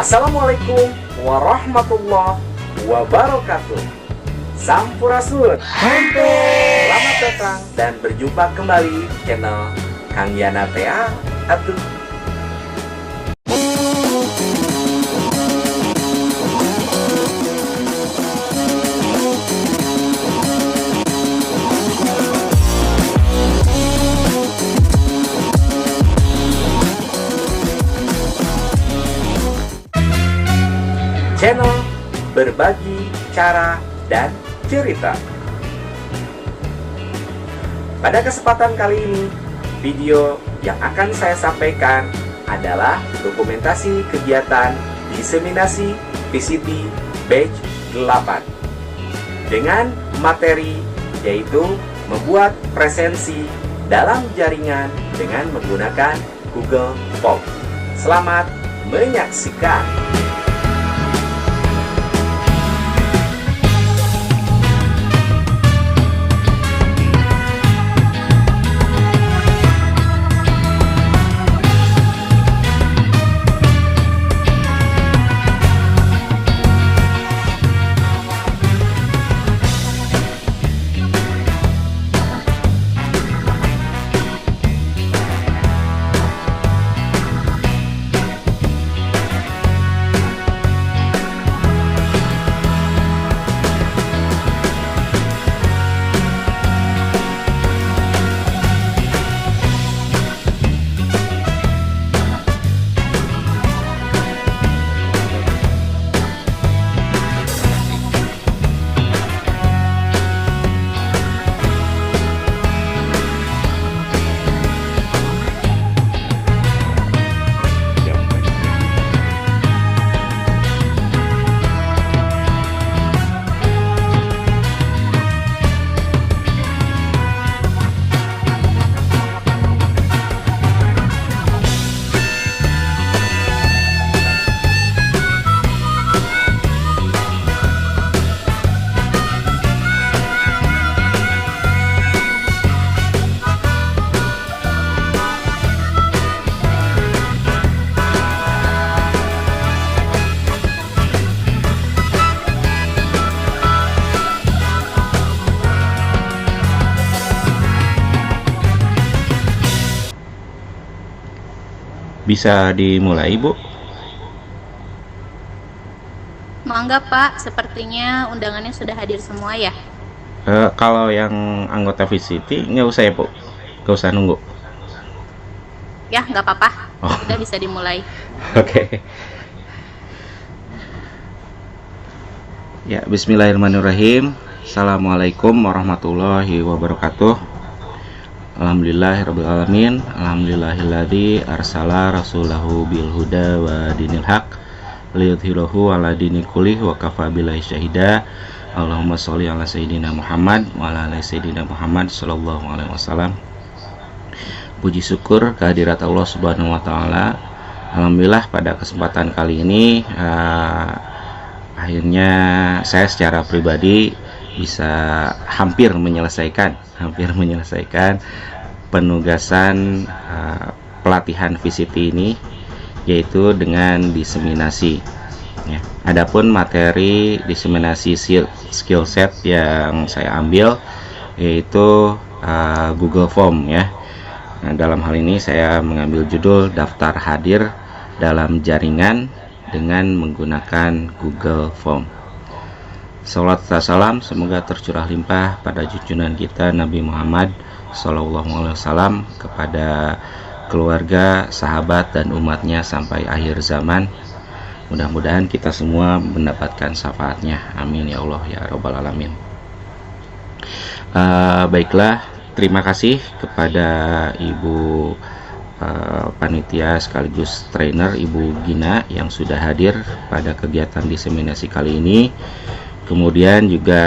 Assalamualaikum warahmatullahi wabarakatuh. Sampurasun. Selamat datang dan berjumpa kembali channel Kang Yana TA Atuh. Channel berbagi cara dan cerita. Pada kesempatan kali ini, video yang akan saya sampaikan adalah dokumentasi kegiatan diseminasi PCT Batch 8 dengan materi yaitu membuat presensi dalam jaringan dengan menggunakan Google Form. Selamat menyaksikan. Bisa dimulai, Bu? Mangga Pak, sepertinya undangannya sudah hadir semua ya? Kalau yang anggota VCT nggak usah ya, Bu? Nggak usah nunggu? Ya, nggak apa-apa. Oh. Sudah bisa dimulai. Oke. Ya, bismillahirrahmanirrahim. Assalamualaikum warahmatullahi wabarakatuh. Alhamdulillahirrabbilalamin. Alhamdulillahilladzi arsala rasulahu bil huda wa dinil haq liyudhhirahu ala dini kullih wa kafa billahi syahida. Allahumma sholli ala sayyidina Muhammad wa ala ali sayyidina Muhammad sallallahu alaihi wasallam. Puji syukur kehadirat Allah Subhanahu wa taala. Alhamdulillah pada kesempatan kali ini akhirnya saya secara pribadi bisa hampir menyelesaikan penugasan pelatihan VCT ini, yaitu dengan diseminasi ya. Adapun materi diseminasi skill set yang saya ambil yaitu Google Form ya. Nah, dalam hal ini saya mengambil judul daftar hadir dalam jaringan dengan menggunakan Google Form. Salat dan salam semoga tercurah limpah pada junjungan kita Nabi Muhammad SAW, kepada keluarga, sahabat, dan umatnya sampai akhir zaman. Mudah-mudahan kita semua mendapatkan syafaatnya. Amin ya Allah ya Rabbal Alamin. Baiklah, terima kasih kepada Ibu panitia sekaligus trainer Ibu Gina yang sudah hadir pada kegiatan diseminasi kali ini. Kemudian juga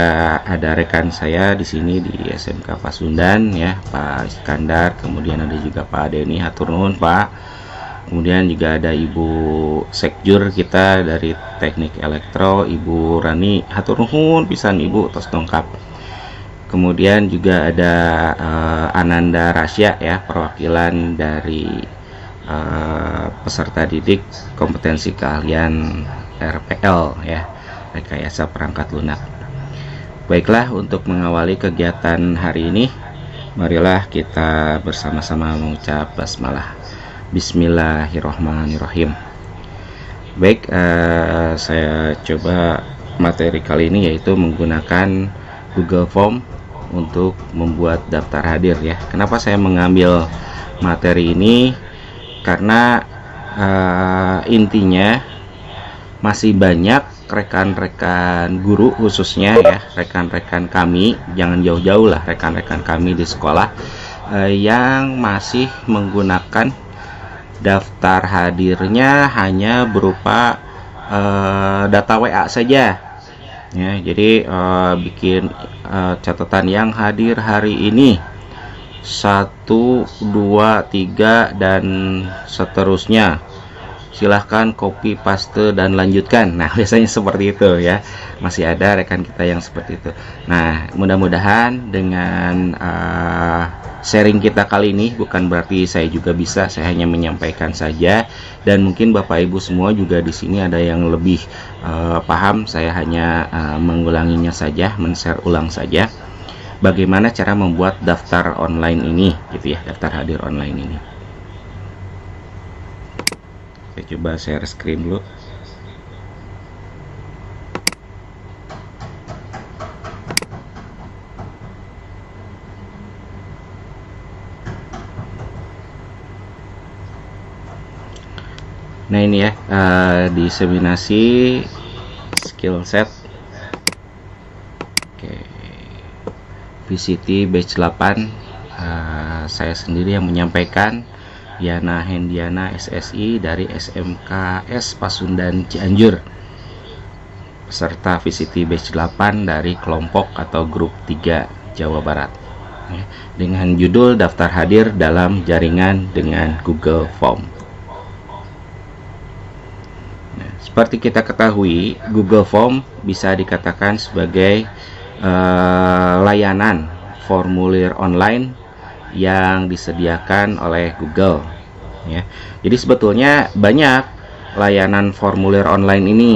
ada rekan saya di sini di SMK Pasundan ya, Pak Iskandar. Kemudian ada juga Pak Denny, hatur nuhun Pak. Kemudian juga ada Ibu Sekjur kita dari Teknik Elektro, Ibu Rani, hatur nuhun pisan Ibu tos dongkap. Kemudian juga ada Ananda Rasya ya, perwakilan dari peserta didik kompetensi keahlian RPL ya, rekayasa perangkat lunak. Baiklah, untuk mengawali kegiatan hari ini, marilah kita bersama-sama mengucap basmalah. Bismillahirrahmanirrahim. Baik, saya coba materi kali ini yaitu menggunakan Google Form untuk membuat daftar hadir ya. Kenapa saya mengambil materi ini? Karena intinya masih banyak rekan-rekan guru, khususnya ya rekan-rekan kami, jangan jauh-jauh lah, rekan-rekan kami di sekolah yang masih menggunakan daftar hadirnya hanya berupa data WA saja ya. Jadi bikin catatan yang hadir hari ini 1, 2, 3 dan seterusnya, silahkan copy paste dan lanjutkan. Nah, biasanya seperti itu ya, masih ada rekan kita yang seperti itu. Nah, mudah-mudahan dengan sharing kita kali ini, bukan berarti saya juga bisa, saya hanya menyampaikan saja, dan mungkin Bapak Ibu semua juga di sini ada yang lebih paham, saya hanya mengulanginya saja, men-share ulang saja bagaimana cara membuat daftar online ini gitu ya, daftar hadir online ini. Saya coba share screen dulu. Nah, ini ya, diseminasi skill set. Oke. VCT batch 8, saya sendiri yang menyampaikan, Yana Hendiana SSI dari SMKS Pasundan Cianjur, peserta VCT batch 8 dari kelompok atau grup 3 Jawa Barat ya, dengan judul daftar hadir dalam jaringan dengan Google Form. Nah, seperti kita ketahui, Google Form bisa dikatakan sebagai layanan formulir online yang disediakan oleh Google ya. Jadi sebetulnya banyak layanan formulir online ini,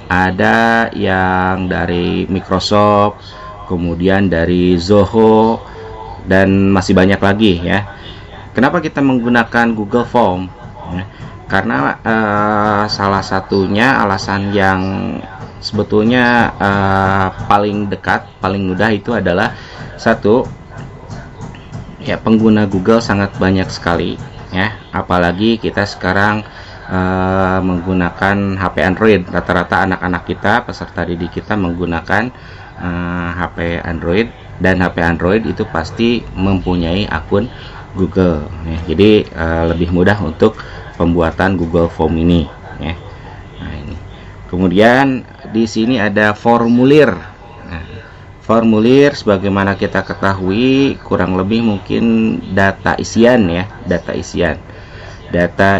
ada yang dari Microsoft, kemudian dari Zoho, dan masih banyak lagi ya. Kenapa kita menggunakan Google Form ya? Karena salah satunya alasan yang sebetulnya paling dekat, paling mudah itu adalah satu ya, pengguna Google sangat banyak sekali ya, apalagi kita sekarang menggunakan HP Android. Rata-rata anak-anak kita, peserta didik kita menggunakan HP Android, dan HP Android itu pasti mempunyai akun Google ya. Jadi lebih mudah untuk pembuatan Google Form ini ya. Nah, ini kemudian di sini ada formulir. Nah, formulir sebagaimana kita ketahui kurang lebih mungkin data isian ya, data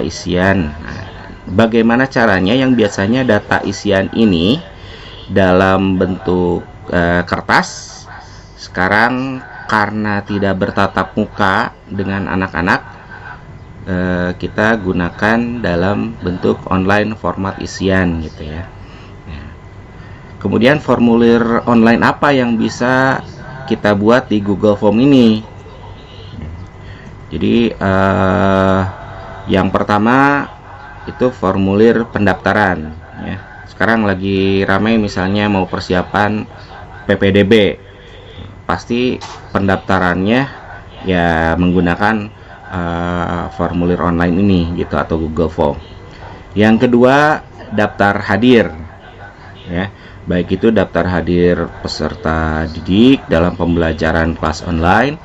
isian. Nah, bagaimana caranya? Yang biasanya data isian ini dalam bentuk kertas. Sekarang karena tidak bertatap muka dengan anak-anak, kita gunakan dalam bentuk online format isian gitu ya. Kemudian formulir online apa yang bisa kita buat di Google Form ini? Jadi yang pertama itu formulir pendaftaran ya. Sekarang lagi ramai misalnya mau persiapan PPDB, pasti pendaftarannya ya menggunakan formulir online ini gitu, atau Google Form. Yang kedua, daftar hadir ya, baik itu daftar hadir peserta didik dalam pembelajaran kelas online,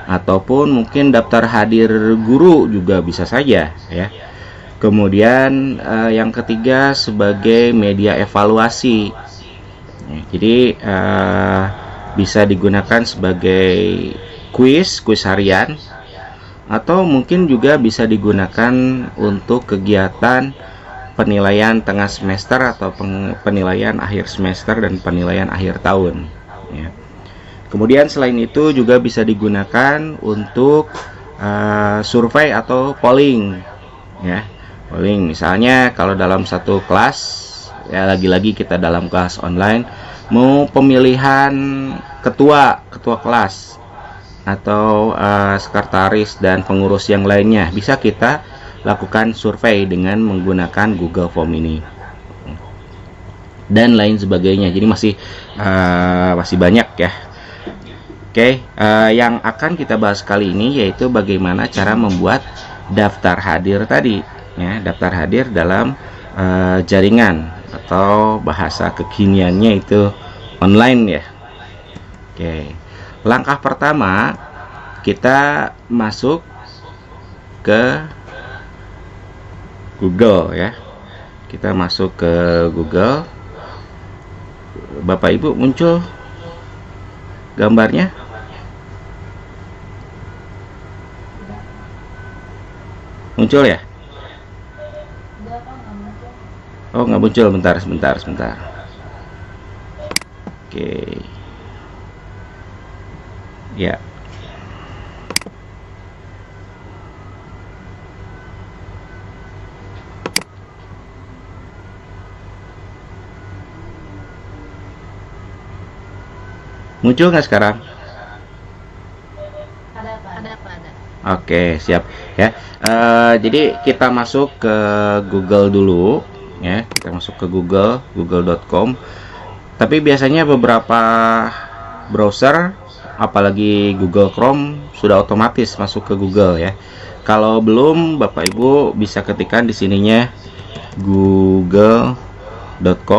ataupun mungkin daftar hadir guru juga bisa saja ya. Kemudian yang ketiga sebagai media evaluasi ya, jadi bisa digunakan sebagai kuis harian, atau mungkin juga bisa digunakan untuk kegiatan penilaian tengah semester atau penilaian akhir semester dan penilaian akhir tahun ya. Kemudian selain itu juga bisa digunakan untuk survei atau polling ya. Polling misalnya kalau dalam satu kelas, ya lagi-lagi kita dalam kelas online, mau pemilihan ketua kelas atau sekretaris dan pengurus yang lainnya, bisa kita lakukan survei dengan menggunakan Google Form ini dan lain sebagainya. Jadi masih banyak ya. Oke, yang akan kita bahas kali ini yaitu bagaimana cara membuat daftar hadir tadi, ya, daftar hadir dalam jaringan atau bahasa kekiniannya itu online ya. Oke, langkah pertama kita masuk ke Google ya. Kita masuk ke Google. Bapak Ibu muncul gambarnya? Muncul ya? Oh, nggak muncul. Sebentar. Oke. Ya. Muncul nggak sekarang? Ada. Oke, siap ya. Jadi kita masuk ke Google dulu ya. Kita masuk ke google.com. Tapi biasanya beberapa browser, apalagi Google Chrome, sudah otomatis masuk ke Google ya. Kalau belum, Bapak Ibu bisa ketikkan di sininya google.com.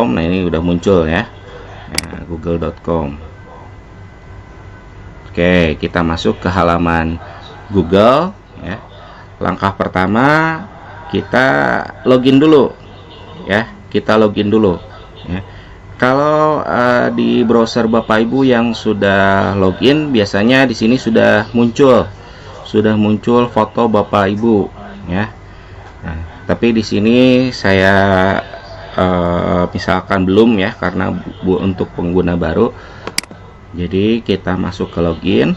Nah, ini udah muncul ya. Nah, google.com. Oke, kita masuk ke halaman Google ya. Langkah pertama kita login dulu ya. Kita login dulu ya. Kalau di browser Bapak Ibu yang sudah login, biasanya di sini sudah muncul foto Bapak Ibu ya. Nah, tapi di sini saya misalkan belum ya, karena untuk pengguna baru. Jadi kita masuk ke login.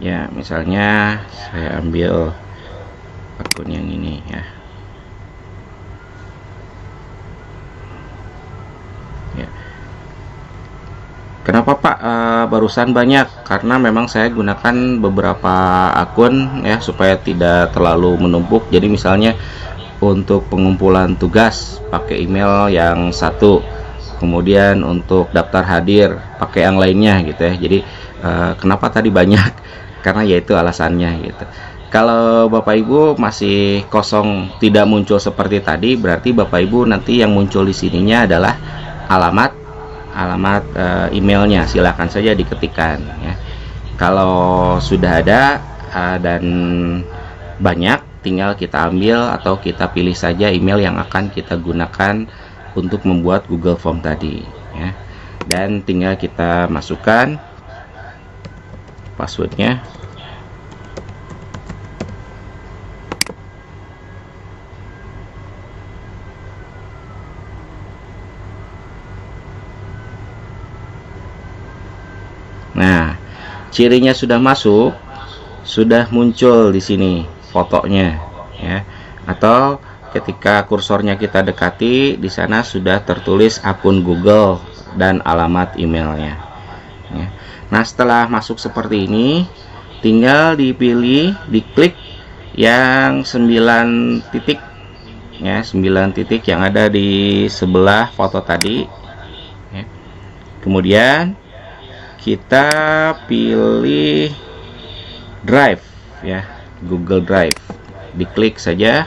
Ya, misalnya saya ambil akun yang ini ya. Kenapa Pak barusan banyak? Karena memang saya gunakan beberapa akun ya supaya tidak terlalu menumpuk. Jadi misalnya untuk pengumpulan tugas pakai email yang satu, kemudian untuk daftar hadir pakai yang lainnya gitu ya. Jadi kenapa tadi banyak? Karena yaitu alasannya gitu. Kalau Bapak Ibu masih kosong, tidak muncul seperti tadi, berarti Bapak Ibu nanti yang muncul di sininya adalah alamat emailnya. Silakan saja diketikkan ya. Kalau sudah ada dan banyak, tinggal kita ambil atau kita pilih saja email yang akan kita gunakan untuk membuat Google Form tadi ya. Dan tinggal kita masukkan passwordnya. Nah, cirinya sudah masuk, sudah muncul di sini fotonya ya. Atau ketika kursornya kita dekati, di sana sudah tertulis akun Google dan alamat emailnya ya. Nah, setelah masuk seperti ini, tinggal dipilih, diklik yang 9 titik ya, 9 titik yang ada di sebelah foto tadi ya. Kemudian kita pilih Drive ya, Google Drive, diklik saja.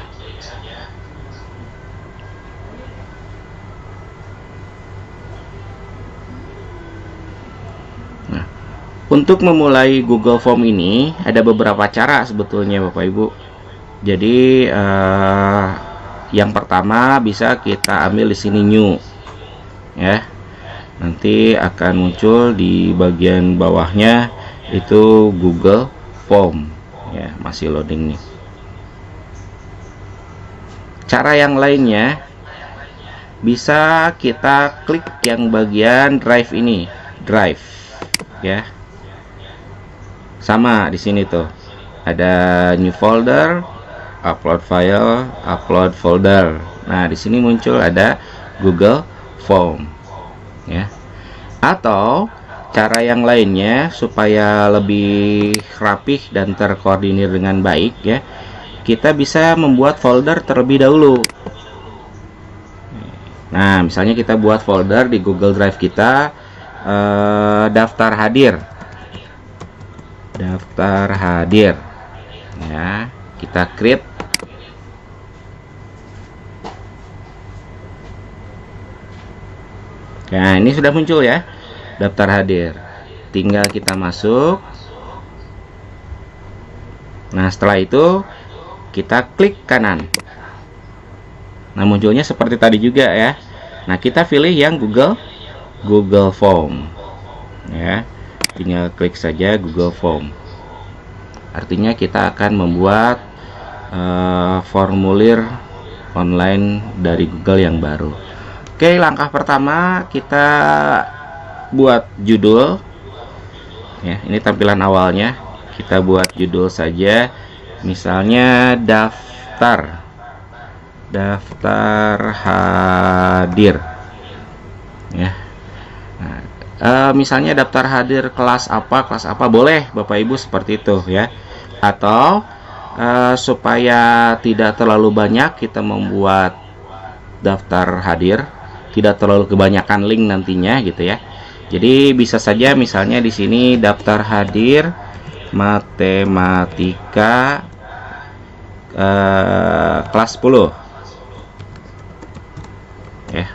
Nah, untuk memulai Google Form ini ada beberapa cara sebetulnya Bapak Ibu. Jadi yang pertama bisa kita ambil di sini new ya. Nanti akan muncul di bagian bawahnya itu Google Form ya, masih loading nih. Cara yang lainnya bisa kita klik yang bagian drive ini Drive ya. Sama di sini tuh ada new folder, upload file, upload folder. Nah, di sini muncul ada Google Form ya. Atau cara yang lainnya supaya lebih rapih dan terkoordinir dengan baik ya, kita bisa membuat folder terlebih dahulu. Nah, misalnya kita buat folder di Google Drive kita, daftar hadir ya, kita create. Nah, ini sudah muncul ya, daftar hadir. Tinggal kita masuk. Nah, setelah itu kita klik kanan. Nah, munculnya seperti tadi juga ya. Nah, kita pilih yang Google Form ya. Tinggal klik saja Google Form. Artinya kita akan membuat formulir online dari Google yang baru. Oke, langkah pertama kita buat judul ya. Ini tampilan awalnya. Kita buat judul saja, misalnya daftar hadir ya. Nah, misalnya daftar hadir kelas apa boleh Bapak Ibu seperti itu ya. Atau supaya tidak terlalu banyak, kita membuat daftar hadir tidak terlalu kebanyakan link nantinya gitu ya. Jadi bisa saja misalnya di sini daftar hadir matematika kelas 10 ya.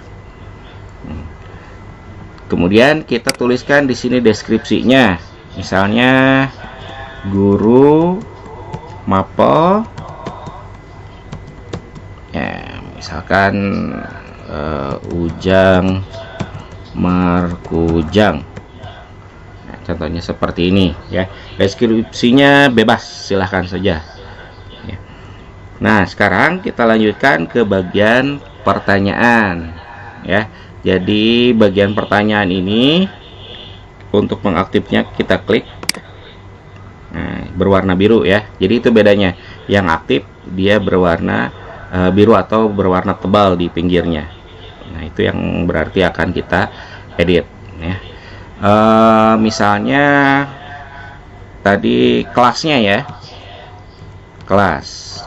Kemudian kita tuliskan di sini deskripsinya, misalnya guru mapel ya, misalkan Ujang Markujang. Nah, contohnya seperti ini ya. Deskripsinya bebas, silahkan saja ya. Nah, sekarang kita lanjutkan ke bagian pertanyaan ya. Jadi bagian pertanyaan ini untuk mengaktifnya kita klik. Nah, berwarna biru ya. Jadi itu bedanya. Yang aktif dia berwarna biru atau berwarna tebal di pinggirnya. Nah, itu yang berarti akan kita edit ya. Misalnya tadi kelasnya ya. Kelas.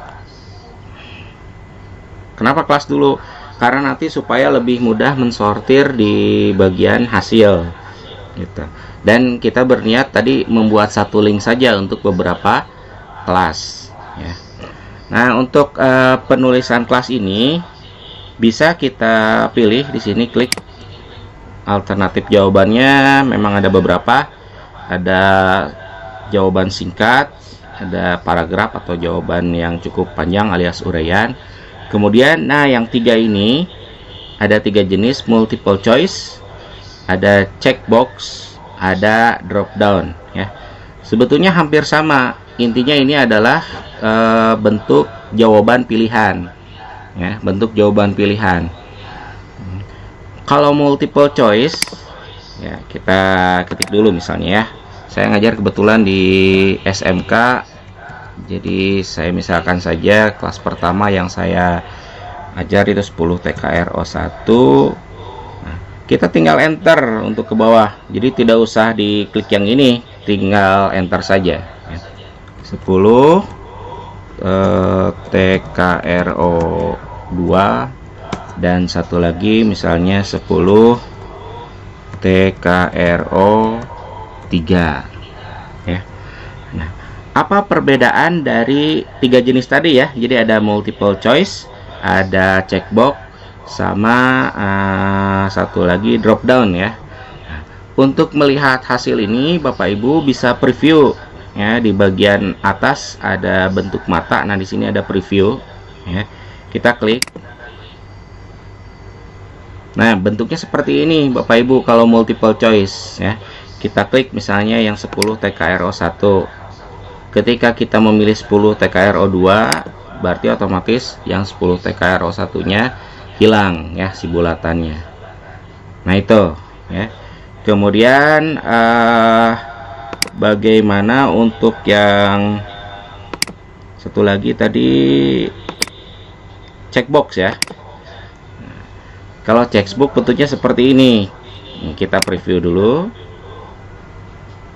Kenapa kelas dulu? Karena nanti supaya lebih mudah mensortir di bagian hasil gitu. Dan kita berniat tadi membuat satu link saja untuk beberapa kelas ya. Nah, untuk penulisan kelas ini bisa kita pilih di sini, klik alternatif jawabannya. Memang ada beberapa, ada jawaban singkat, ada paragraf atau jawaban yang cukup panjang alias uraian. Kemudian, nah yang tiga ini ada tiga jenis, multiple choice, ada checkbox, ada drop down ya. Sebetulnya hampir sama, intinya ini adalah bentuk jawaban pilihan ya, bentuk jawaban pilihan. Kalau multiple choice ya, kita ketik dulu misalnya ya. Saya ngajar kebetulan di SMK, jadi saya misalkan saja kelas pertama yang saya ajar itu 10 TKRO 1. Nah, kita tinggal enter untuk ke bawah, jadi tidak usah diklik yang ini, tinggal enter saja ya. 10 TKRO 2 dan satu lagi misalnya 10 TKRO 3 ya. Nah, apa perbedaan dari tiga jenis tadi ya? Jadi ada multiple choice, ada checkbox, sama satu lagi drop down ya. Nah, untuk melihat hasil ini Bapak Ibu bisa preview ya. Di bagian atas ada bentuk mata. Nah, di sini ada preview ya. Kita klik. Nah, bentuknya seperti ini Bapak Ibu kalau multiple choice ya. Kita klik misalnya yang 10 TKRO 1. Ketika kita memilih 10 TKRO 2, berarti otomatis yang 10 TKRO 1-nya hilang ya, si bulatannya. Nah, itu ya. Kemudian bagaimana untuk yang satu lagi tadi, checkbox ya. Kalau checkbox bentuknya seperti ini. Kita preview dulu.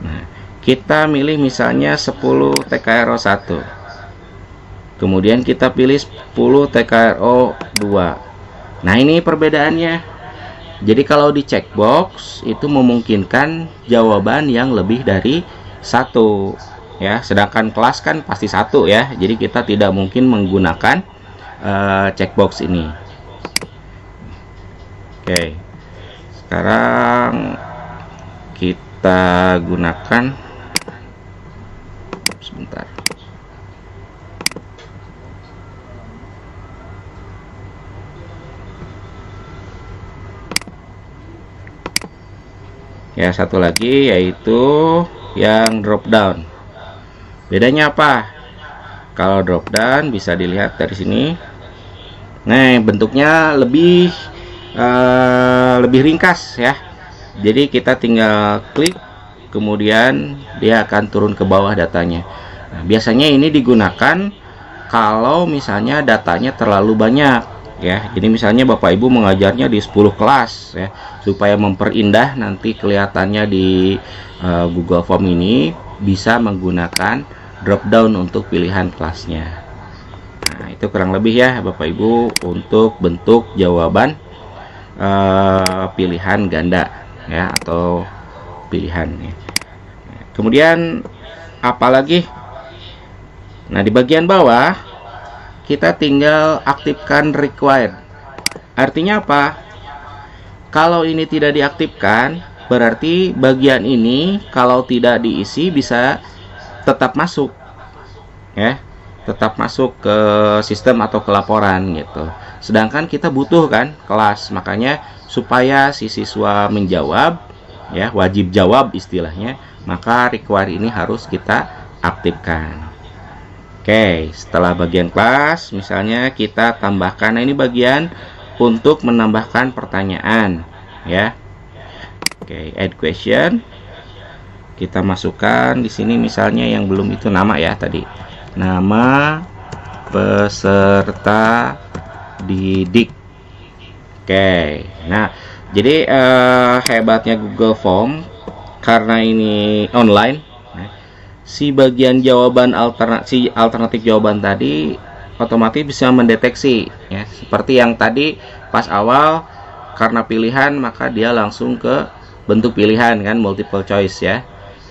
Nah, kita milih misalnya 10 TKRO 1. Kemudian kita pilih 10 TKRO 2. Nah, ini perbedaannya. Jadi kalau di checkbox itu memungkinkan jawaban yang lebih dari 1 ya, sedangkan kelas kan pasti 1 ya. Jadi kita tidak mungkin menggunakan checkbox ini. Oke, sekarang kita gunakan, sebentar. Ya, satu lagi yaitu yang drop down. Bedanya apa? Kalau drop down bisa dilihat dari sini. Nah, bentuknya lebih ringkas ya. Jadi kita tinggal klik, kemudian dia akan turun ke bawah datanya. Nah, biasanya ini digunakan kalau misalnya datanya terlalu banyak ya. Jadi misalnya Bapak Ibu mengajarnya di 10 kelas ya, supaya memperindah nanti kelihatannya di Google Form ini, bisa menggunakan drop down untuk pilihan kelasnya. Nah, itu kurang lebih ya Bapak Ibu untuk bentuk jawaban pilihan ganda ya, atau pilihan ya. Kemudian apalagi, nah di bagian bawah kita tinggal aktifkan required. Artinya apa? Kalau ini tidak diaktifkan, berarti bagian ini kalau tidak diisi bisa tetap masuk ya, tetap masuk ke sistem atau ke laporan gitu. Sedangkan kita butuh kan kelas, makanya supaya si siswa menjawab ya, wajib jawab istilahnya, maka require ini harus kita aktifkan. Oke, setelah bagian kelas misalnya kita tambahkan, nah ini bagian untuk menambahkan pertanyaan ya. Oke, add question. Kita masukkan di sini misalnya yang belum itu nama ya tadi. Nama peserta didik. Oke. Nah, jadi hebatnya Google Form karena ini online, si bagian jawaban alternatif jawaban tadi otomatis bisa mendeteksi ya. Seperti yang tadi pas awal, karena pilihan maka dia langsung ke bentuk pilihan kan, multiple choice ya.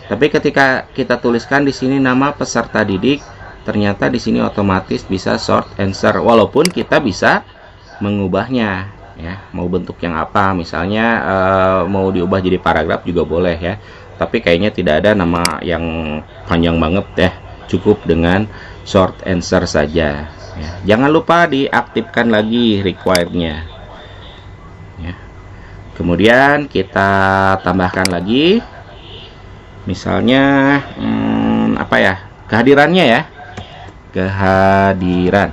Tapi ketika kita tuliskan di sini nama peserta didik, ternyata di sini otomatis bisa short answer, walaupun kita bisa mengubahnya ya, mau bentuk yang apa, misalnya mau diubah jadi paragraf juga boleh ya, tapi kayaknya tidak ada nama yang panjang banget ya, cukup dengan short answer saja ya. Jangan lupa diaktifkan lagi required-nya ya. Kemudian kita tambahkan lagi misalnya apa ya, kehadirannya ya, kehadiran.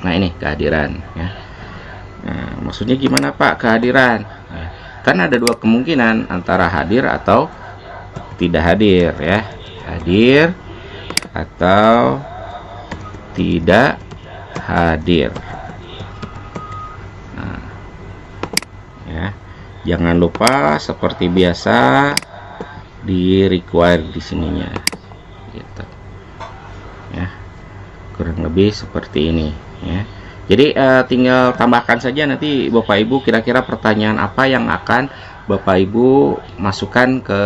Nah ini kehadiran ya. Nah, maksudnya gimana Pak kehadiran ya, kan ada dua kemungkinan, antara hadir atau tidak hadir ya, hadir atau tidak hadir. Nah, ya, jangan lupa seperti biasa di require di sininya gitu ya, kurang lebih seperti ini ya. Jadi tinggal tambahkan saja nanti Bapak Ibu kira-kira pertanyaan apa yang akan Bapak Ibu masukkan ke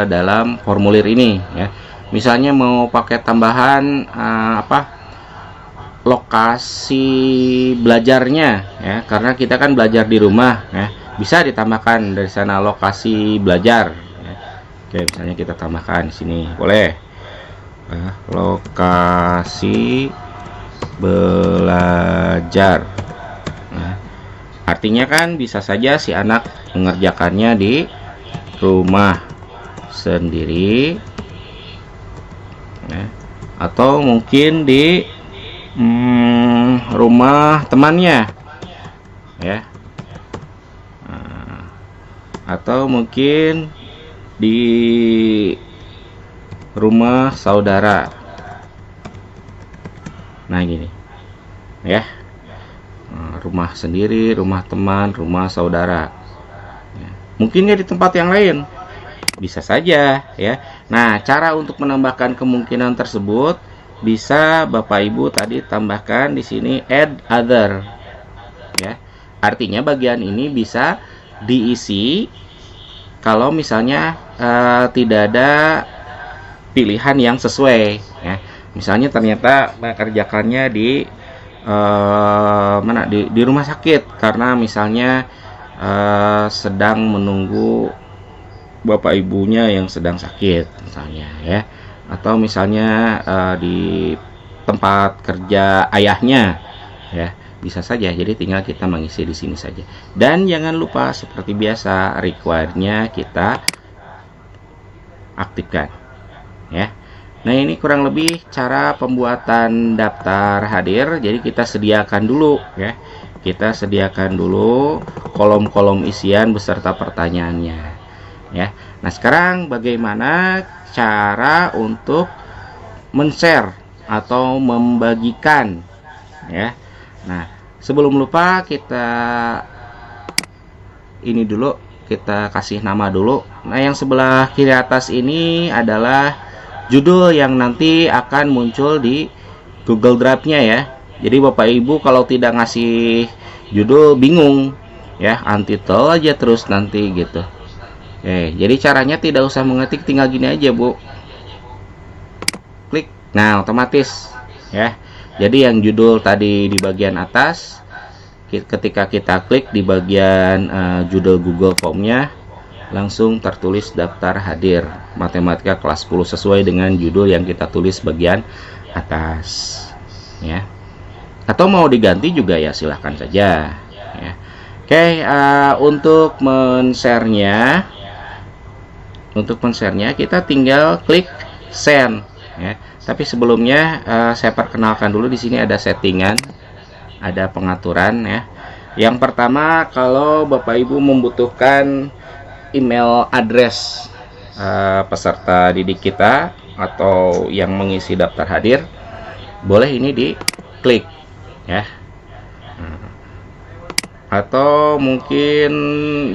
dalam formulir ini ya. Misalnya mau pakai tambahan lokasi belajarnya ya, karena kita kan belajar di rumah ya, bisa ditambahkan dari sana lokasi belajar ya. Oke, misalnya kita tambahkan di sini boleh lokasi belajar. Nah, artinya kan bisa saja si anak mengerjakannya di rumah sendiri ya, atau mungkin di rumah temannya ya. Nah, atau mungkin di rumah saudara. Nah gini ya, rumah sendiri, rumah teman, rumah saudara ya. Mungkin ya di tempat yang lain, bisa saja ya. Nah, cara untuk menambahkan kemungkinan tersebut bisa Bapak Ibu tadi tambahkan di sini add other ya. Artinya bagian ini bisa diisi kalau misalnya tidak ada pilihan yang sesuai ya. Misalnya ternyata mengerjakannya di di rumah sakit karena misalnya sedang menunggu bapak ibunya yang sedang sakit misalnya ya, atau misalnya di tempat kerja ayahnya ya, bisa saja. Jadi tinggal kita mengisi di sini saja. Dan jangan lupa seperti biasa require-nya kita aktifkan ya. Nah, ini kurang lebih cara pembuatan daftar hadir. Jadi kita sediakan dulu ya. Kita sediakan dulu kolom-kolom isian beserta pertanyaannya ya. Nah, sekarang bagaimana cara untuk men-share atau membagikan ya. Nah, sebelum lupa kita ini dulu, kita kasih nama dulu. Nah, yang sebelah kiri atas ini adalah judul yang nanti akan muncul di Google Drive-nya ya. Jadi Bapak Ibu kalau tidak ngasih judul bingung ya, untitled aja terus nanti gitu. Oke, jadi caranya tidak usah mengetik, tinggal gini aja Bu, klik. Nah, otomatis ya. Jadi yang judul tadi di bagian atas, ketika kita klik di bagian judul Google Form-nya, langsung tertulis daftar hadir matematika kelas 10 sesuai dengan judul yang kita tulis bagian atas ya. Atau mau diganti juga ya silahkan saja ya. Oke, untuk men-share-nya kita tinggal klik send ya. Tapi sebelumnya saya perkenalkan dulu, di sini ada settingan, ada pengaturan ya. Yang pertama, kalau Bapak Ibu membutuhkan email address peserta didik kita atau yang mengisi daftar hadir, boleh ini diklik ya. Atau mungkin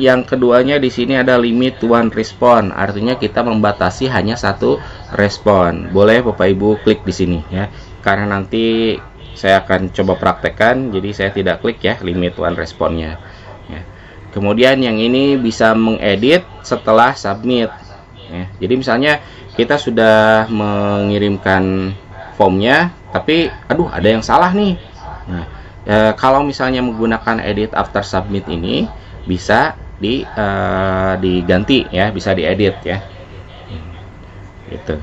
yang keduanya di sini ada limit one respond, artinya kita membatasi hanya satu respon. Boleh Bapak Ibu klik di sini ya, karena nanti saya akan coba praktekkan, jadi saya tidak klik ya limit one responnya ya. Kemudian yang ini bisa mengedit setelah submit ya. Jadi misalnya kita sudah mengirimkan formnya, tapi aduh ada yang salah nih. Nah, kalau misalnya menggunakan edit after submit ini bisa diganti ya, bisa diedit ya. Gitu.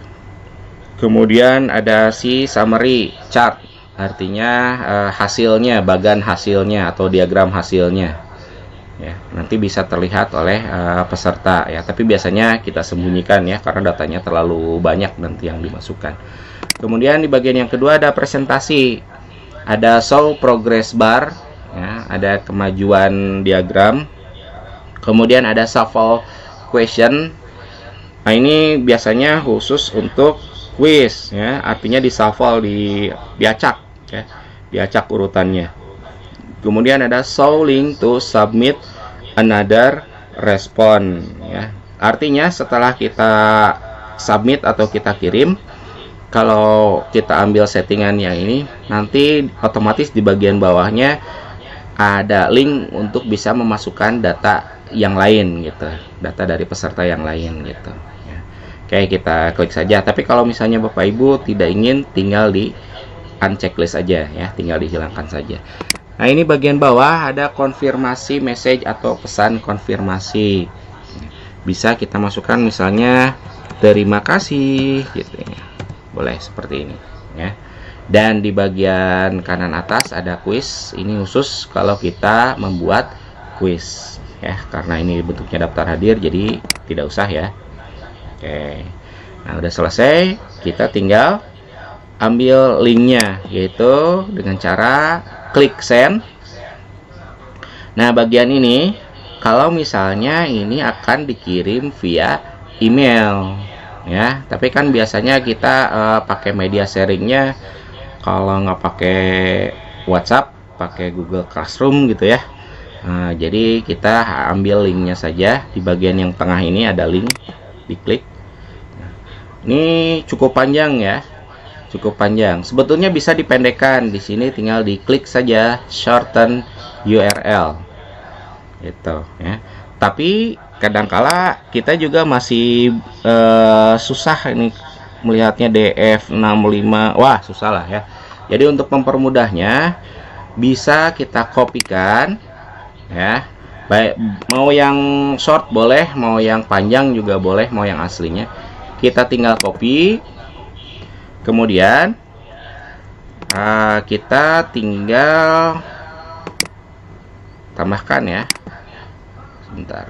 Kemudian ada si summary chart, artinya hasilnya, bagan hasilnya atau diagram hasilnya. Ya, nanti bisa terlihat oleh peserta ya, tapi biasanya kita sembunyikan ya karena datanya terlalu banyak nanti yang dimasukkan. Kemudian di bagian yang kedua ada presentasi, ada show progress bar ya, ada kemajuan diagram, kemudian ada shuffle question. Nah, ini biasanya khusus untuk quiz ya, artinya di shuffle, diacak ya, diacak urutannya. Kemudian ada show link to submit another respond ya. Artinya setelah kita submit atau kita kirim, kalau kita ambil settingan yang ini, nanti otomatis di bagian bawahnya ada link untuk bisa memasukkan data yang lain gitu, data dari peserta yang lain gitu ya. Oke, kita klik saja. Tapi kalau misalnya Bapak Ibu tidak ingin, tinggal di unchecklist aja ya, tinggal dihilangkan saja. Nah, ini bagian bawah ada konfirmasi message atau pesan konfirmasi. Bisa kita masukkan misalnya terima kasih gitu ya. Boleh seperti ini ya. Dan di bagian kanan atas ada quiz. Ini khusus kalau kita membuat quiz ya, karena ini bentuknya daftar hadir jadi tidak usah ya. Oke. Nah, udah selesai, kita tinggal ambil linknya, yaitu dengan cara klik send. Nah, bagian ini kalau misalnya ini akan dikirim via email ya. Tapi kan biasanya kita pakai media sharingnya, kalau nggak pakai WhatsApp, pakai Google Classroom gitu ya. Nah, jadi kita ambil linknya saja. Di bagian yang tengah ini ada link, diklik. Ini cukup panjang ya, cukup panjang. Sebetulnya bisa dipendekkan. Di sini tinggal diklik saja shorten URL gitu ya. Tapi kadangkala kita juga masih susah ini melihatnya DF65. Wah, susah lah ya. Jadi untuk mempermudahnya bisa kita kopikan ya. Baik, mau yang short boleh, mau yang panjang juga boleh, mau yang aslinya. Kita tinggal copy. Kemudian kita tinggal tambahkan ya. Sebentar.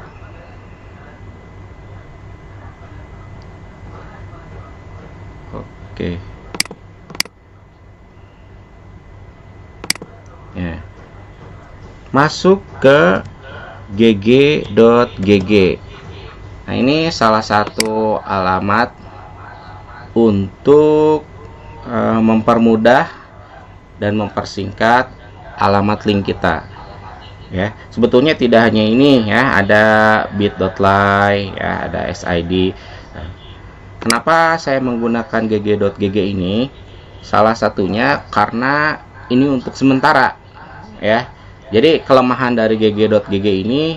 Oke. Ya. Masuk ke gg.gg. Nah, ini salah satu alamat untuk mempermudah dan mempersingkat alamat link kita ya. Sebetulnya tidak hanya ini ya, ada bit.ly ya, ada SID. Kenapa saya menggunakan gg.gg ini? Salah satunya karena ini untuk sementara ya. Jadi kelemahan dari gg.gg ini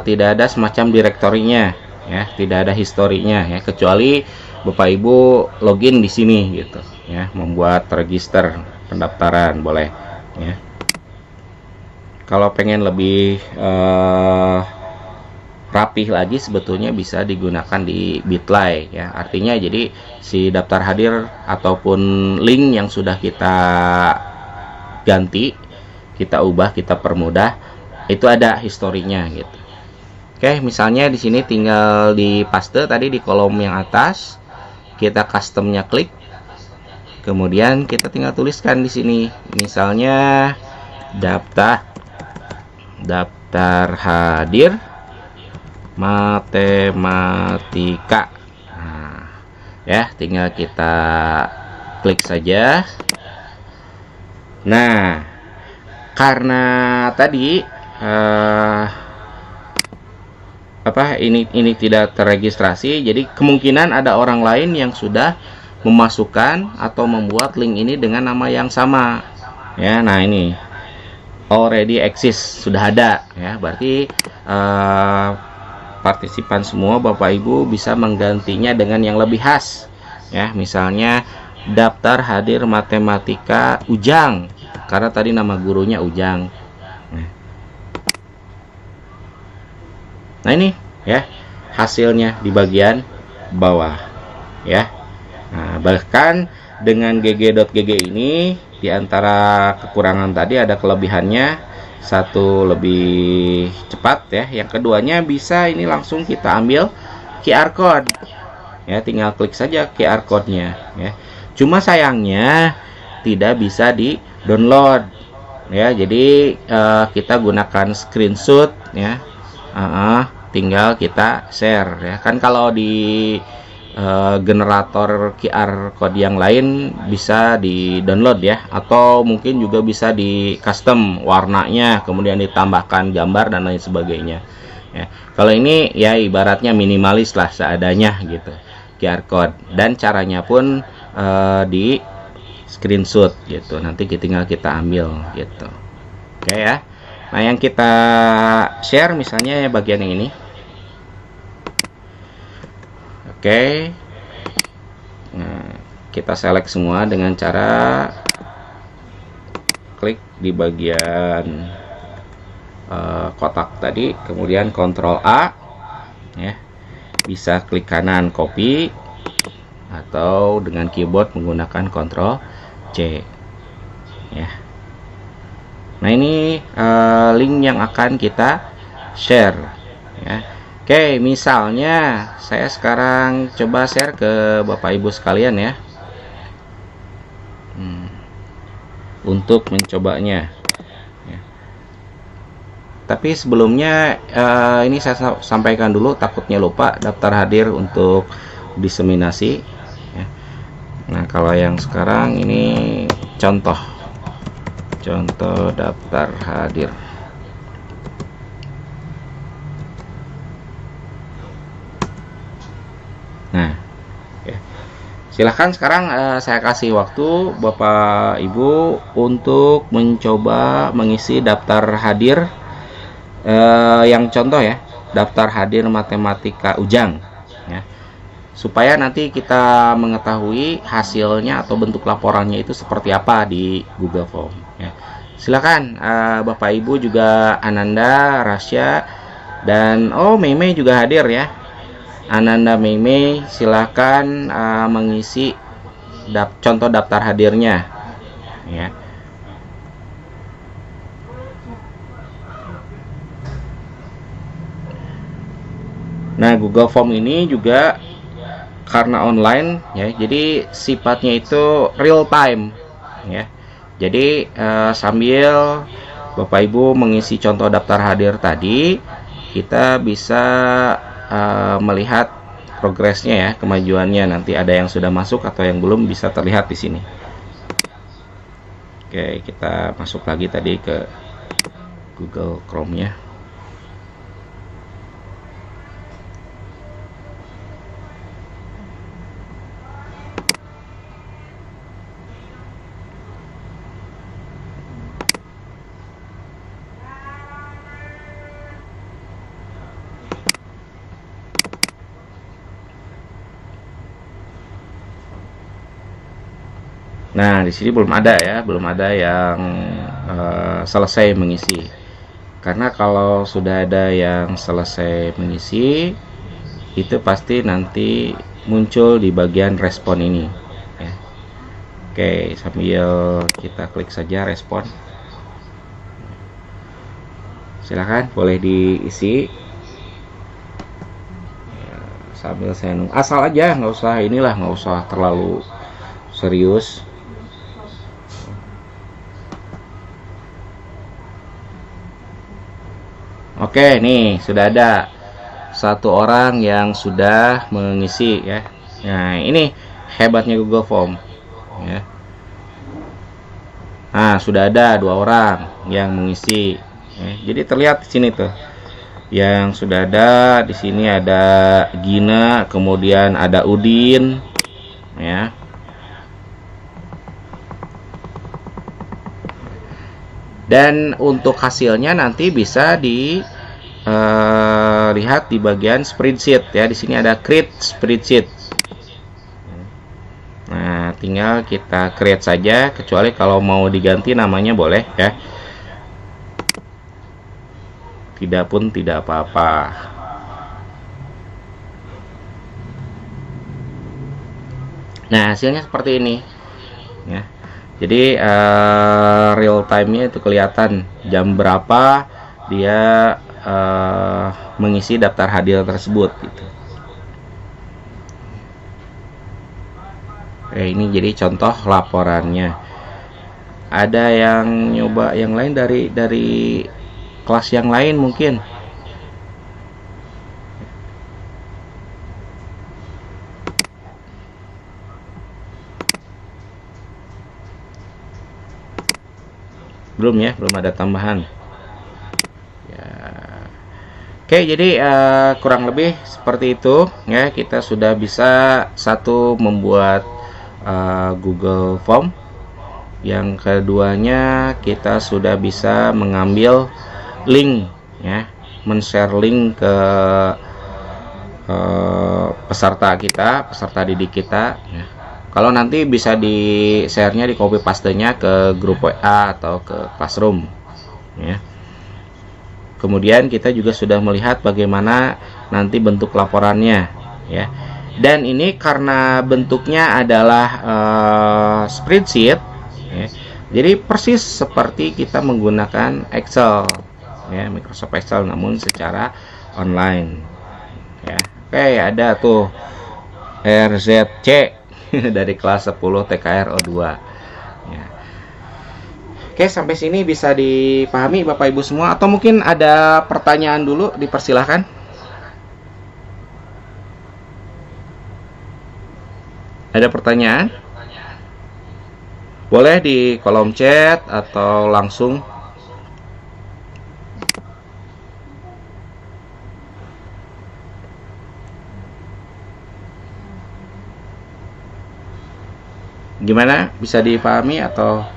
tidak ada semacam direktorinya ya, tidak ada historinya ya, kecuali Bapak Ibu login di sini gitu ya, membuat register pendaftaran boleh ya. Kalau pengen lebih rapih lagi sebetulnya bisa digunakan di Bitly ya. Artinya jadi si daftar hadir ataupun link yang sudah kita ganti, kita ubah, kita permudah, itu ada historinya gitu. Oke, misalnya di sini tinggal di paste tadi di kolom yang atas, kita customnya klik, kemudian kita tinggal tuliskan di sini, misalnya daftar hadir matematika. Nah, ya tinggal kita klik saja. Nah, karena tadi ini tidak terregistrasi, jadi kemungkinan ada orang lain yang sudah memasukkan atau membuat link ini dengan nama yang sama ya. Nah, ini already exist, sudah ada ya, berarti partisipan semua Bapak Ibu bisa menggantinya dengan yang lebih khas ya. Misalnya daftar hadir matematika Ujang, karena tadi nama gurunya Ujang. Nah, ini ya hasilnya di bagian bawah ya. Nah, bahkan dengan gg.gg ini, di antara kekurangan tadi ada kelebihannya, satu lebih cepat ya, yang keduanya bisa ini langsung kita ambil QR code ya, tinggal klik saja QR code-nya ya. Cuma sayangnya tidak bisa di download ya, jadi kita gunakan screenshot ya. Tinggal kita share ya. Kan kalau di generator QR code yang lain bisa di download ya, atau mungkin juga bisa di custom warnanya, kemudian ditambahkan gambar dan lain sebagainya ya. Kalau ini ya ibaratnya minimalis lah, seadanya gitu QR code, dan caranya pun di screenshot gitu, nanti tinggal kita ambil gitu. Oke ya. Nah, yang kita share misalnya ya bagian yang ini. Oke. Nah, kita select semua dengan cara klik di bagian kotak tadi, kemudian Ctrl A ya. Bisa klik kanan copy, atau dengan keyboard menggunakan Ctrl C ya. Nah, ini link yang akan kita share ya. Oke, misalnya saya sekarang coba share ke Bapak Ibu sekalian ya, untuk mencobanya ya. Tapi sebelumnya ini saya sampaikan dulu, takutnya lupa, daftar hadir untuk diseminasi ya. Nah, kalau yang sekarang ini contoh daftar hadir. Nah, ya. Silahkan sekarang saya kasih waktu Bapak Ibu untuk mencoba mengisi daftar hadir yang contoh ya, daftar hadir matematika Ujang ya, supaya nanti kita mengetahui hasilnya atau bentuk laporannya itu seperti apa di Google Form ya. Silakan Bapak Ibu juga, Ananda, Rasya, dan Meme juga hadir ya. Ananda, Meme, silakan mengisi contoh daftar hadirnya ya. Nah, Google Form ini juga karena online ya, jadi sifatnya itu real time ya. Jadi sambil Bapak Ibu mengisi contoh daftar hadir tadi, kita bisa melihat progresnya ya, kemajuannya. Nanti ada yang sudah masuk atau yang belum bisa terlihat di sini. Oke, kita masuk lagi tadi ke Google Chrome-nya. Nah, di sini belum ada ya, belum ada yang selesai mengisi. Karena kalau sudah ada yang selesai mengisi, itu pasti nanti muncul di bagian respon ini. Ya. Oke, sambil kita klik saja respon. Silahkan, boleh diisi. Ya, sambil saya nunggu. Asal aja, nggak usah inilah, nggak usah terlalu serius. Oke, nih sudah ada satu orang yang sudah mengisi ya. Nah, ini hebatnya Google Form ya. Nah, sudah ada 2 orang yang mengisi ya. Jadi terlihat di sini tuh yang sudah ada. Di sini ada Gina, kemudian ada Udin ya. Dan untuk hasilnya nanti bisa dilihat di bagian spreadsheet ya. Di sini ada create spreadsheet. Nah, tinggal kita create saja, kecuali kalau mau diganti namanya boleh ya. Tidak pun tidak apa-apa. Nah, hasilnya seperti ini ya. Jadi real time-nya itu kelihatan jam berapa dia mengisi daftar hadir tersebut gitu. Ini jadi contoh laporannya. Ada yang nyoba yang lain dari kelas yang lain mungkin. Belum ya, belum ada tambahan ya. Oke, jadi kurang lebih seperti itu ya. Kita sudah bisa membuat Google Form. Yang keduanya, kita sudah bisa mengambil link ya, men-share link ke peserta didik kita ya. Kalau nanti bisa di-share-nya, di copy paste-nya ke grup WA atau ke Classroom ya. Kemudian kita juga sudah melihat bagaimana nanti bentuk laporannya ya. Dan ini karena bentuknya adalah spreadsheet ya, jadi persis seperti kita menggunakan Excel ya, Microsoft Excel, namun secara online ya. Oke, ada tuh RZC dari kelas 10 TKR O2 ya. Oke, sampai sini bisa dipahami Bapak Ibu semua, atau mungkin ada pertanyaan dulu, dipersilahkan. Ada pertanyaan? Boleh di kolom chat atau langsung. Gimana? Bisa dipahami atau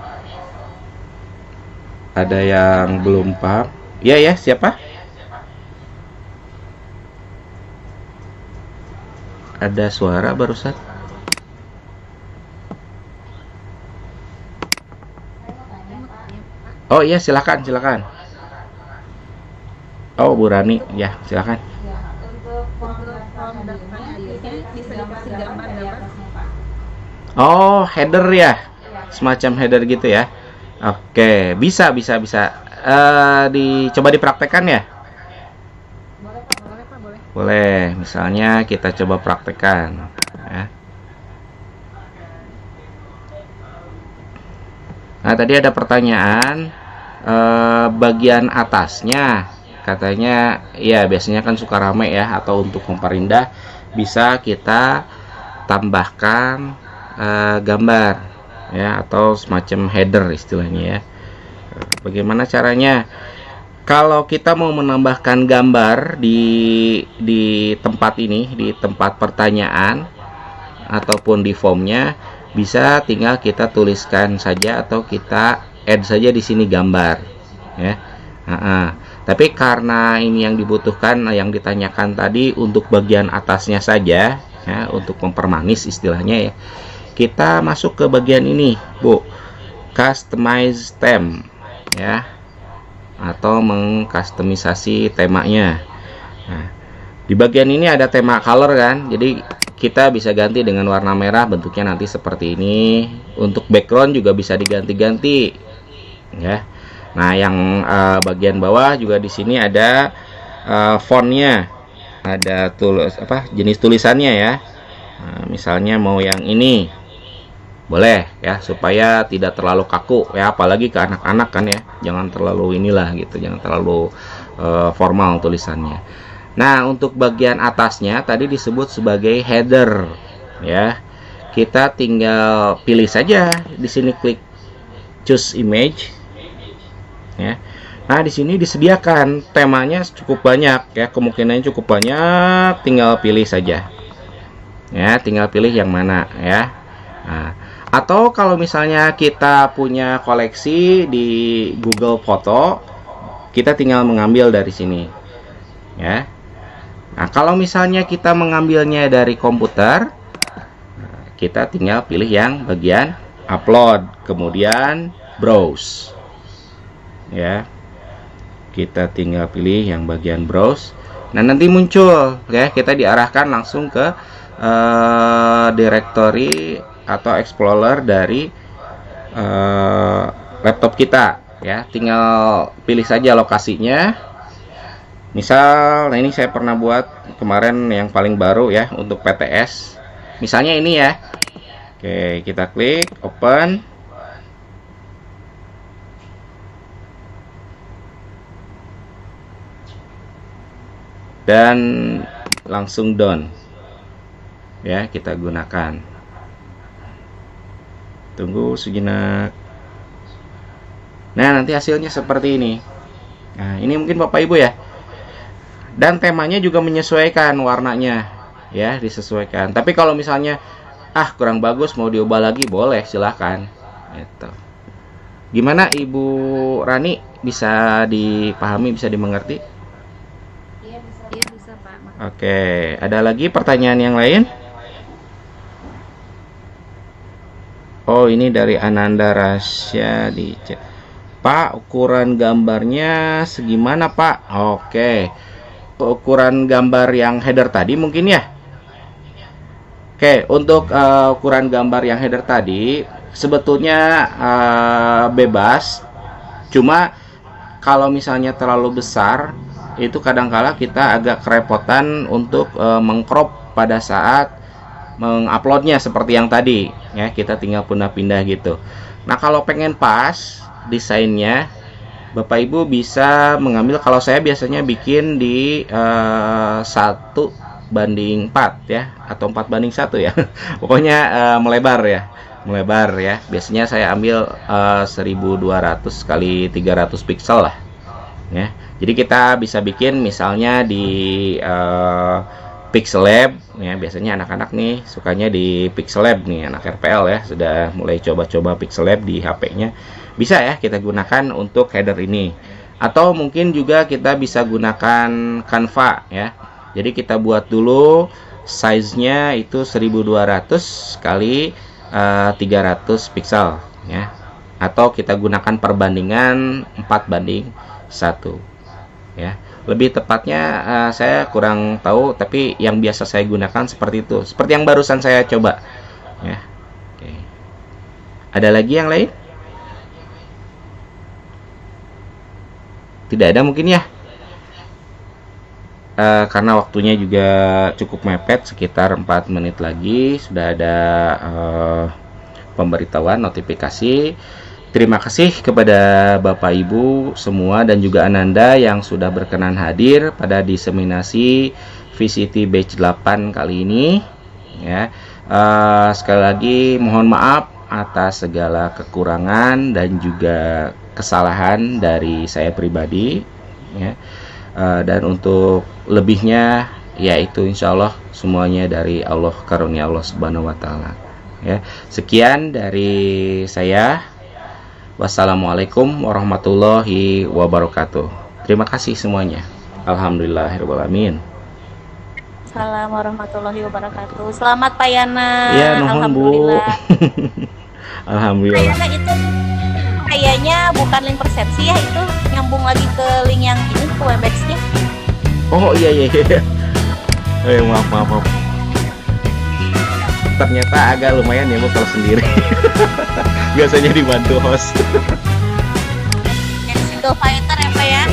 ada yang belum paham? Iya ya, siapa? Ada suara barusan. Oh iya, silakan, silakan. Oh, Bu Rani, ya silakan. Oh, header ya, semacam header gitu ya. Oke, bisa. Dicoba dipraktekkan ya. Boleh, misalnya kita coba praktekkan. Ya. Nah, tadi ada pertanyaan, bagian atasnya katanya, ya biasanya kan suka rame ya, atau untuk memperindah bisa kita tambahkan gambar ya, atau semacam header istilahnya ya. Bagaimana caranya? Kalau kita mau menambahkan gambar di tempat ini, di tempat pertanyaan ataupun di formnya, bisa tinggal kita tuliskan saja atau kita add saja di sini gambar ya. Tapi karena ini yang dibutuhkan, yang ditanyakan tadi untuk bagian atasnya saja ya, untuk mempermanis istilahnya ya, kita masuk ke bagian ini Bu, customize theme ya, atau mengkustomisasi temanya. Nah, di bagian ini ada tema color kan, jadi kita bisa ganti dengan warna merah, bentuknya nanti seperti ini. Untuk background juga bisa diganti-ganti ya. Nah, yang bagian bawah juga di sini ada fontnya, ada jenis tulisannya ya. Nah, misalnya mau yang ini boleh ya, supaya tidak terlalu kaku ya, apalagi ke anak-anak kan ya, jangan terlalu inilah gitu, jangan terlalu formal tulisannya. Nah, untuk bagian atasnya tadi disebut sebagai header ya. Kita tinggal pilih saja di sini, klik choose image ya. Nah, di sini disediakan temanya cukup banyak ya, kemungkinannya cukup banyak, tinggal pilih saja ya, tinggal pilih yang mana ya. Nah, atau kalau misalnya kita punya koleksi di Google Foto, kita tinggal mengambil dari sini ya. Nah, kalau misalnya kita mengambilnya dari komputer, kita tinggal pilih yang bagian upload, kemudian browse ya. Kita tinggal pilih yang bagian browse. Nah, nanti muncul ya, kita diarahkan langsung ke directory atau explorer dari laptop kita ya. Tinggal pilih saja lokasinya. Misal, nah ini saya pernah buat kemarin yang paling baru ya, untuk PTS. Misalnya ini ya. Oke, kita klik open. Dan langsung down. Ya, kita gunakan. Tunggu sejenak. Nah, nanti hasilnya seperti ini. Nah, ini mungkin Bapak Ibu ya. Dan temanya juga menyesuaikan warnanya ya, disesuaikan. Tapi kalau misalnya kurang bagus, mau diubah lagi, boleh, silahkan gitu. Gimana Ibu Rani, bisa dipahami, bisa dimengerti? Iya bisa Pak. Oke, ada lagi pertanyaan yang lain? Oh, ini dari Ananda Rasya di chat. Pak, ukuran gambarnya segimana Pak? Oke, ukuran gambar yang header tadi mungkin ya. Oke, untuk ukuran gambar yang header tadi sebetulnya bebas. Cuma kalau misalnya terlalu besar, itu kadangkala kita agak kerepotan untuk mengcrop pada saat menguploadnya seperti yang tadi ya, kita tinggal pindah-pindah gitu. Nah, kalau pengen pas desainnya, Bapak Ibu bisa mengambil, kalau saya biasanya bikin di 1:4 ya, atau 4:1 ya. Pokoknya melebar ya, biasanya saya ambil 1200 kali 300 pixel lah ya. Jadi kita bisa bikin misalnya di Pixellab ya, biasanya anak-anak nih sukanya di Pixellab nih, anak RPL ya, sudah mulai coba-coba Pixellab di HP-nya. Bisa ya kita gunakan untuk header ini, atau mungkin juga kita bisa gunakan Canva ya. Jadi kita buat dulu size-nya itu 1200 kali 300 pixel ya, atau kita gunakan perbandingan 4:1 ya. Lebih tepatnya saya kurang tahu, tapi yang biasa saya gunakan seperti itu, seperti yang barusan saya coba ya. Oke. Ada lagi yang lain? Tidak ada mungkin ya, karena waktunya juga cukup mepet, sekitar 4 menit lagi sudah ada pemberitahuan notifikasi. Terima kasih kepada Bapak Ibu semua dan juga Ananda yang sudah berkenan hadir pada diseminasi VCT Batch 8 kali ini ya. Sekali lagi mohon maaf atas segala kekurangan dan juga kesalahan dari saya pribadi ya. Dan untuk lebihnya yaitu insya Allah semuanya dari Allah, karunia Allah Subhanahu wa Ta'ala ya. Sekian dari saya. Wassalamualaikum warahmatullahi wabarakatuh. Terima kasih semuanya. Alhamdulillahirrahmanirrahim. Assalamualaikum warahmatullahi wabarakatuh. Selamat Pak Yana. Ya, nuhun Bu. Alhamdulillah. Alhamdulillah. Kayaknya itu kayaknya bukan link persepsi ya, itu nyambung lagi ke link yang ini, ke Webex-nya. Oh iya. Maaf. Ternyata agak lumayan ya Bu kalau sendiri. Biasanya dibantu host. Yang single fighter ya Pak ya.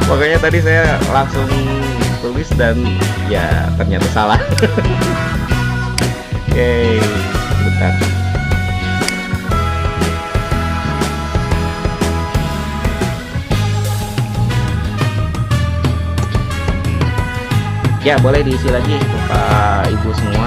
Makanya tadi saya langsung tulis dan ya ternyata salah. Oke, bentar. Ya boleh diisi lagi Bapak Ibu semua.